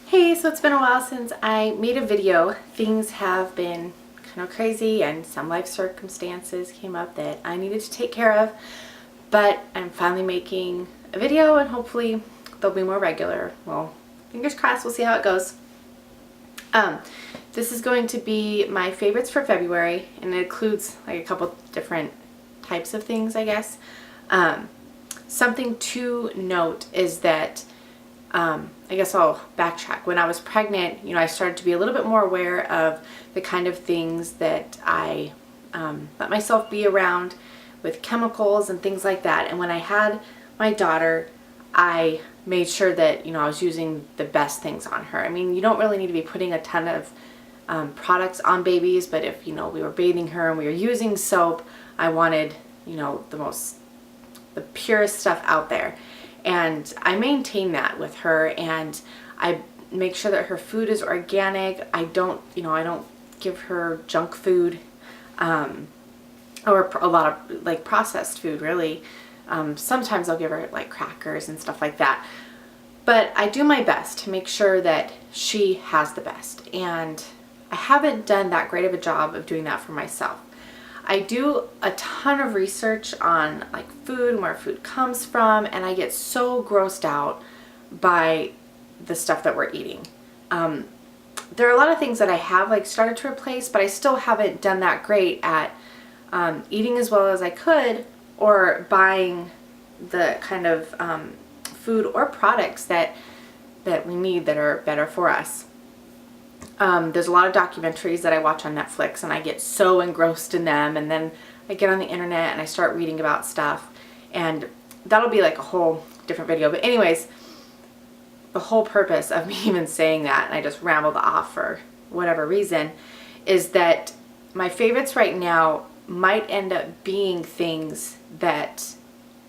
Hey, so it's been a while since I made a video. Things have been kind of crazy and some life circumstances came up that I needed to take care of, but I'm finally making a video and hopefully they'll be more regular. Well, fingers crossed, we'll see how it goes. This is going to be my favorites for February, and it includes like a couple different types of things, I guess. Something to note is that I guess I'll backtrack. When I was pregnant, I started to be a little bit more aware of the kind of things that I let myself be around with chemicals and things like that. And when I had my daughter, I made sure that, I was using the best things on her. I mean, you don't really need to be putting a ton of products on babies, but if, we were bathing her and we were using soap, I wanted, the purest stuff out there. And I maintain that with her, and I make sure that her food is organic. I don't give her junk food, or a lot of like processed food, really. Sometimes I'll give her like crackers and stuff like that. But I do my best to make sure that she has the best. And I haven't done that great of a job of doing that for myself. I do a ton of research on like food and where food comes from, and I get so grossed out by the stuff that we're eating. There are a lot of things that I have like started to replace, but I still haven't done that great at eating as well as I could, or buying the kind of food or products that we need that are better for us. There's a lot of documentaries that I watch on Netflix, and I get so engrossed in them, and then I get on the internet and I start reading about stuff, and that'll be like a whole different video. But anyways, the whole purpose of me even saying that, and I just rambled off for whatever reason, is that my favorites right now might end up being things that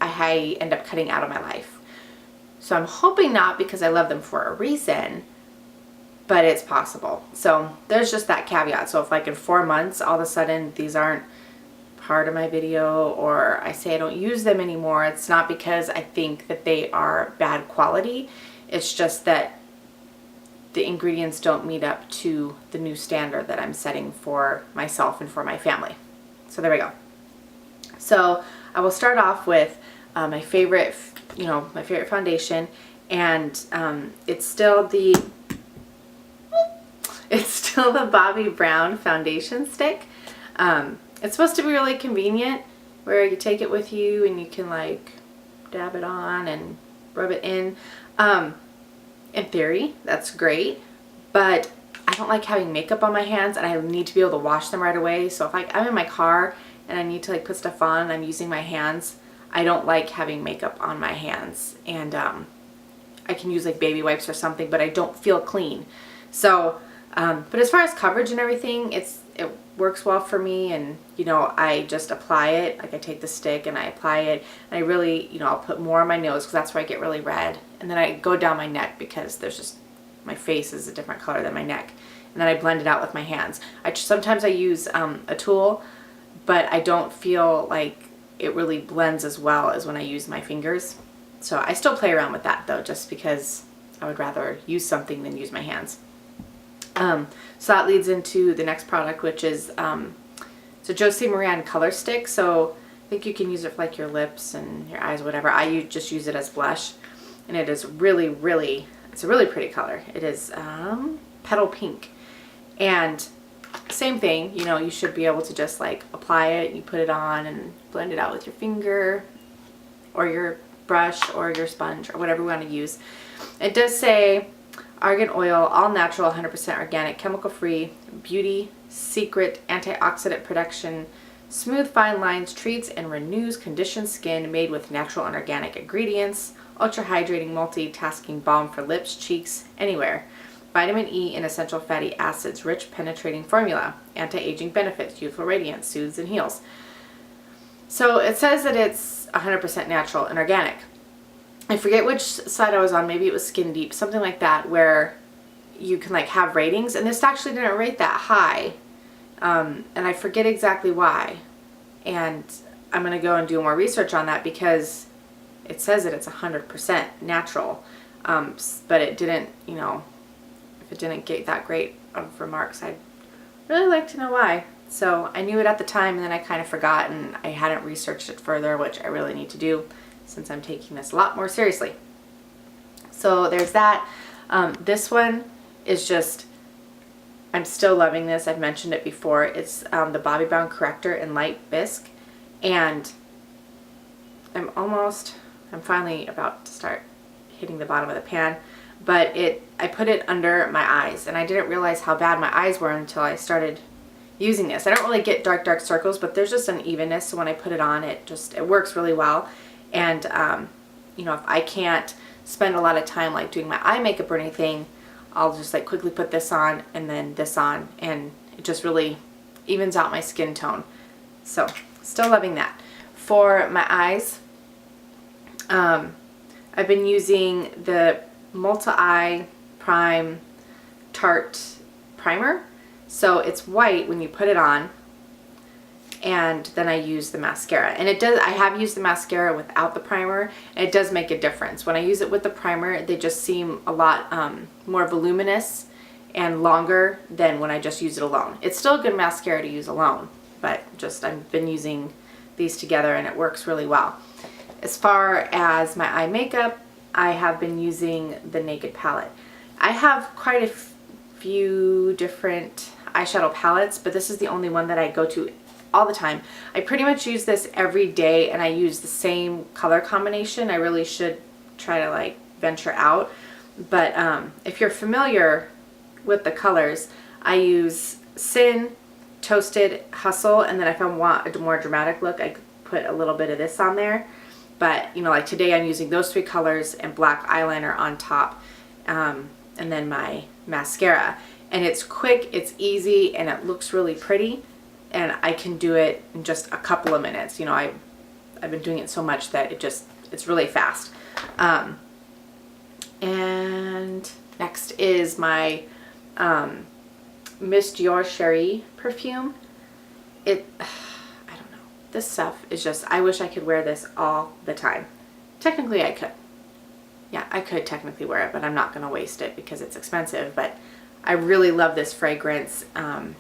I end up cutting out of my life. So I'm hoping not, because I love them for a reason, but it's possible. So there's just that caveat. So if like in 4 months, all of a sudden these aren't part of my video, or I say I don't use them anymore, it's not because I think that they are bad quality. It's just that the ingredients don't meet up to the new standard that I'm setting for myself and for my family. So there we go. So I will start off with my favorite foundation, and it's still the Bobbie Brown foundation stick. It's supposed to be really convenient, where you take it with you and you can like dab it on and rub it in. In theory, that's great, but I don't like having makeup on my hands, and I need to be able to wash them right away. So if I'm in my car and I need to like put stuff on and I'm using my hands, I don't like having makeup on my hands. And I can use like baby wipes or something, but I don't feel clean. So but as far as coverage and everything, it works well for me. And I just apply it. Like I take the stick and I apply it, and I really, I'll put more on my nose because that's where I get really red, and then I go down my neck because there's just, my face is a different color than my neck, and then I blend it out with my hands. Sometimes I use a tool, but I don't feel like it really blends as well as when I use my fingers. So I still play around with that though, just because I would rather use something than use my hands. So that leads into the next product, which is it's a Josie Maran color stick. So I think you can use it for like your lips and your eyes, whatever. I just use it as blush, and it is really, really, it's a really pretty color. It is petal pink, and same thing, you should be able to just like apply it, you put it on and blend it out with your finger or your brush or your sponge or whatever we want to use. It does say argan oil, all natural, 100% organic, chemical-free, beauty secret, antioxidant protection, smooth fine lines, treats and renews conditioned skin, made with natural and organic ingredients, ultra hydrating multitasking balm for lips, cheeks, anywhere. Vitamin E and essential fatty acids, rich penetrating formula, anti-aging benefits, youthful radiance, soothes and heals. So it says that it's 100% natural and organic. I forget which side I was on, maybe it was Skin Deep, something like that, where you can like have ratings, and this actually didn't rate that high, and I forget exactly why, and I'm going to go and do more research on that, because it says that it's 100% natural, but it didn't, if it didn't get that great of remarks, I'd really like to know why. So I knew it at the time, and then I kind of forgot, and I hadn't researched it further, which I really need to do since I'm taking this a lot more seriously. So there's that. This one is just, I'm still loving this. I've mentioned it before. It's the Bobbi Brown Corrector in Light Bisque, and I'm finally about to start hitting the bottom of the pan, but I put it under my eyes, and I didn't realize how bad my eyes were until I started using this. I don't really get dark circles, but there's just an evenness, so when I put it on, it works really well. And you know, if I can't spend a lot of time like doing my eye makeup or anything, I'll just like quickly put this on and then this on, and it just really evens out my skin tone. So still loving that. For my eyes, I've been using the Multi-Eye Prime Tarte Primer. So it's white when you put it on, and then I use the mascara. And it does, I have used the mascara without the primer, and it does make a difference. When I use it with the primer, they just seem a lot more voluminous and longer than when I just use it alone. It's still a good mascara to use alone, but just I've been using these together and it works really well. As far as my eye makeup, I have been using the Naked palette. I have quite a few different eyeshadow palettes, but this is the only one that I go to all the time. I pretty much use this every day, and I use the same color combination. I really should try to like venture out, but if you're familiar with the colors, I use Sin, Toasted, Hustle, and then if I want a more dramatic look, I put a little bit of this on there. But you know, like today I'm using those three colors and black eyeliner on top, and then my mascara. And it's quick, it's easy, and it looks really pretty, and I can do it in just a couple of minutes. You know, I've been doing it so much that it's really fast. And next is my Miss Dior Cherie perfume. I don't know. This stuff is just, I wish I could wear this all the time. Technically I could. Yeah, I could technically wear it, but I'm not going to waste it because it's expensive. But I really love this fragrance. I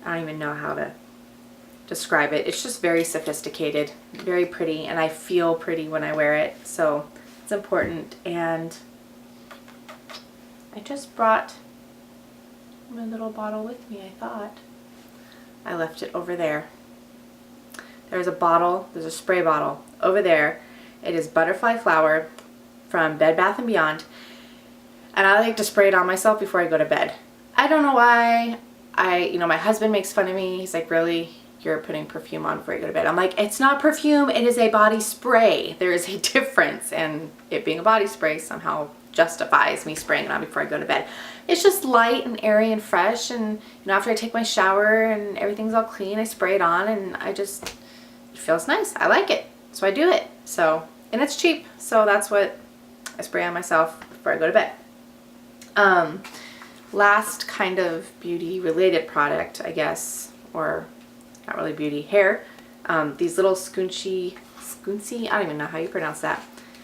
don't even know how to describe it. It's just very sophisticated, very pretty, and I feel pretty when I wear it, so it's important. And I just brought my little bottle with me, I thought. I left it over there. There's a bottle, there's a spray bottle over there. It is Butterfly Flower from Bed Bath & Beyond, and I like to spray it on myself before I go to bed. I don't know why. You know, my husband makes fun of me. He's like, really? You're putting perfume on before you go to bed? I'm like, it's not perfume, it is a body spray. There is a difference, and it being a body spray somehow justifies me spraying it on before I go to bed. It's just light and airy and fresh, and you know, after I take my shower and everything's all clean, I spray it on, and it feels nice. I like it, so I do it. So, and it's cheap, so that's what I spray on myself before I go to bed. Last kind of beauty related product, I guess, or not really beauty, hair. These little Scunci, I don't even know how you pronounce that.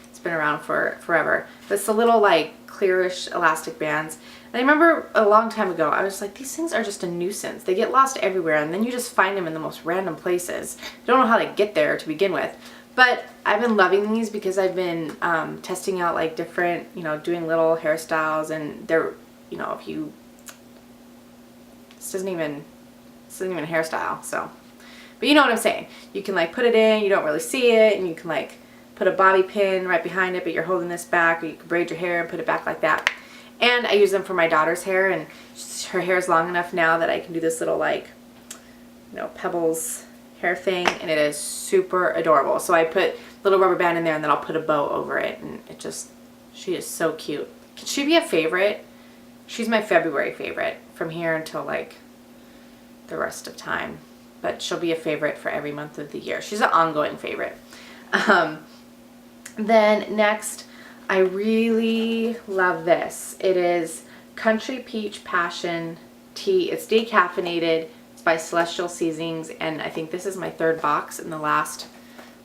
It's been around for forever. But it's the little like clearish elastic bands. And I remember a long time ago, I was like, these things are just a nuisance. They get lost everywhere, and then you just find them in the most random places. You don't know how they get there to begin with. But I've been loving these because I've been testing out like different, you know, doing little hairstyles, and they're, you know, if you, this isn't even a hairstyle, so, but you know what I'm saying. You can like put it in, you don't really see it, and you can like put a bobby pin right behind it, but you're holding this back, or you can braid your hair and put it back like that. And I use them for my daughter's hair, and her hair is long enough now that I can do this little like, you know, pebbles hair thing, and it is super adorable. So I put a little rubber band in there, and then I'll put a bow over it, and it just, she is so cute. Can she be a favorite? She's my February favorite from here until like the rest of time, but she'll be a favorite for every month of the year. She's an ongoing favorite. Then next, I really love this. It is Country Peach Passion Tea. It's decaffeinated. It's by Celestial Seasonings, and I think this is my third box in the last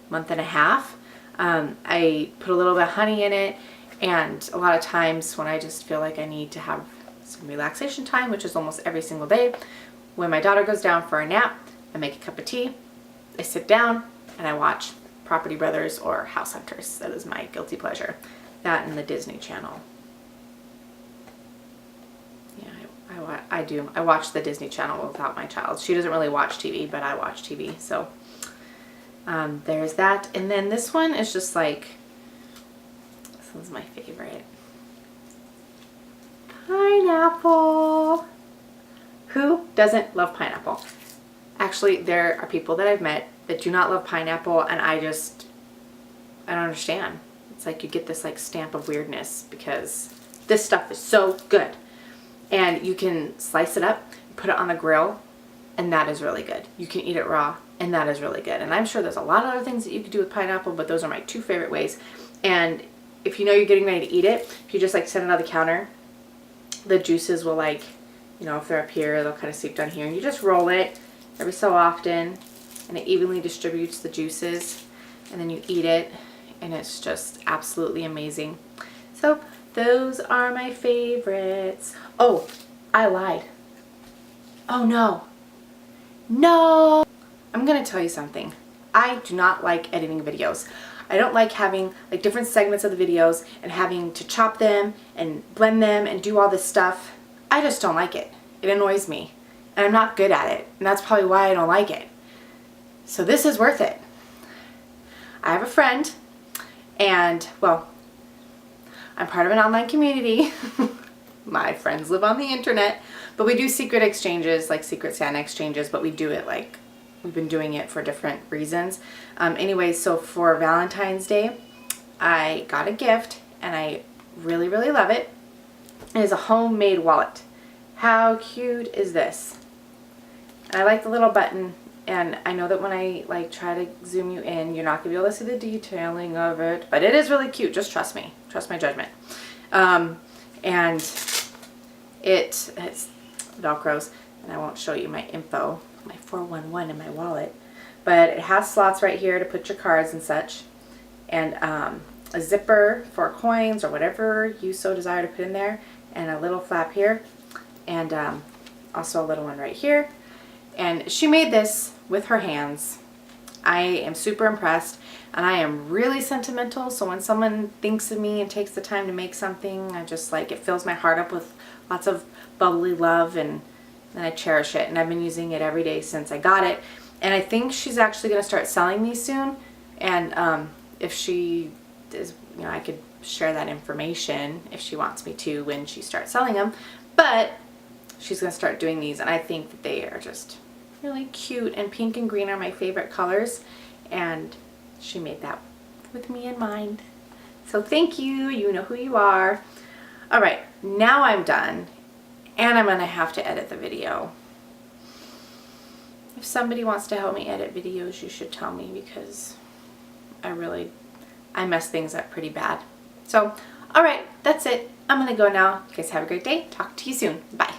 month and a half. I put a little bit of honey in it, And a lot of times when I just feel like I need to have some relaxation time, which is almost every single day, when my daughter goes down for a nap, I make a cup of tea, I sit down, and I watch Property Brothers or House Hunters. That is my guilty pleasure. That and the Disney Channel. Yeah, I do. I watch the Disney Channel without my child. She doesn't really watch TV, but I watch TV. So there's that. And then this one is just like, this one's my favorite. Pineapple. Who doesn't love pineapple? Actually, there are people that I've met that do not love pineapple, and I don't understand. It's like you get this like stamp of weirdness because this stuff is so good. And you can slice it up, put it on the grill, and that is really good. You can eat it raw, and that is really good. And I'm sure there's a lot of other things that you could do with pineapple, but those are my two favorite ways. And if you know you're getting ready to eat it, if you just like set it on the counter, the juices will like, you know, if they're up here, they'll kind of seep down here. And you just roll it every so often, and it evenly distributes the juices, and then you eat it, and it's just absolutely amazing. So those are my favorites. Oh, I lied. Oh no. No! I'm gonna tell you something. I do not like editing videos. I don't like having like different segments of the videos and having to chop them and blend them and do all this stuff. I just don't like it. It annoys me. And I'm not good at it. And that's probably why I don't like it. So this is worth it. I have a friend, and well, I'm part of an online community. My friends live on the internet, but we do secret exchanges, like secret Santa exchanges, but we do it like, we've been doing it for different reasons. Anyway, so for Valentine's Day, I got a gift, and I really, really love it. It is a homemade wallet. How cute is this? And I like the little button, and I know that when I like try to zoom you in, you're not gonna be able to see the detailing of it, but it is really cute. Just trust me. Trust my judgment. And it's Velcros, and I won't show you my info, my 411 in my wallet, but it has slots right here to put your cards and such, and a zipper for coins or whatever you so desire to put in there, and a little flap here, and also a little one right here. And she made this with her hands. I am super impressed, and I am really sentimental, so when someone thinks of me and takes the time to make something, I just like, it fills my heart up with lots of bubbly love, and I cherish it, and I've been using it every day since I got it. And I think she's actually going to start selling these soon, and if she is, you know, I could share that information if she wants me to when she starts selling them, but she's going to start doing these, and I think that they are just really cute, and pink and green are my favorite colors, and she made that with me in mind. So thank you. You know who you are. All right, now I'm done, and I'm gonna have to edit the video. If somebody wants to help me edit videos, you should tell me, because I mess things up pretty bad. So all right, that's it. I'm gonna go now. You guys have a great day. Talk to you soon. Bye.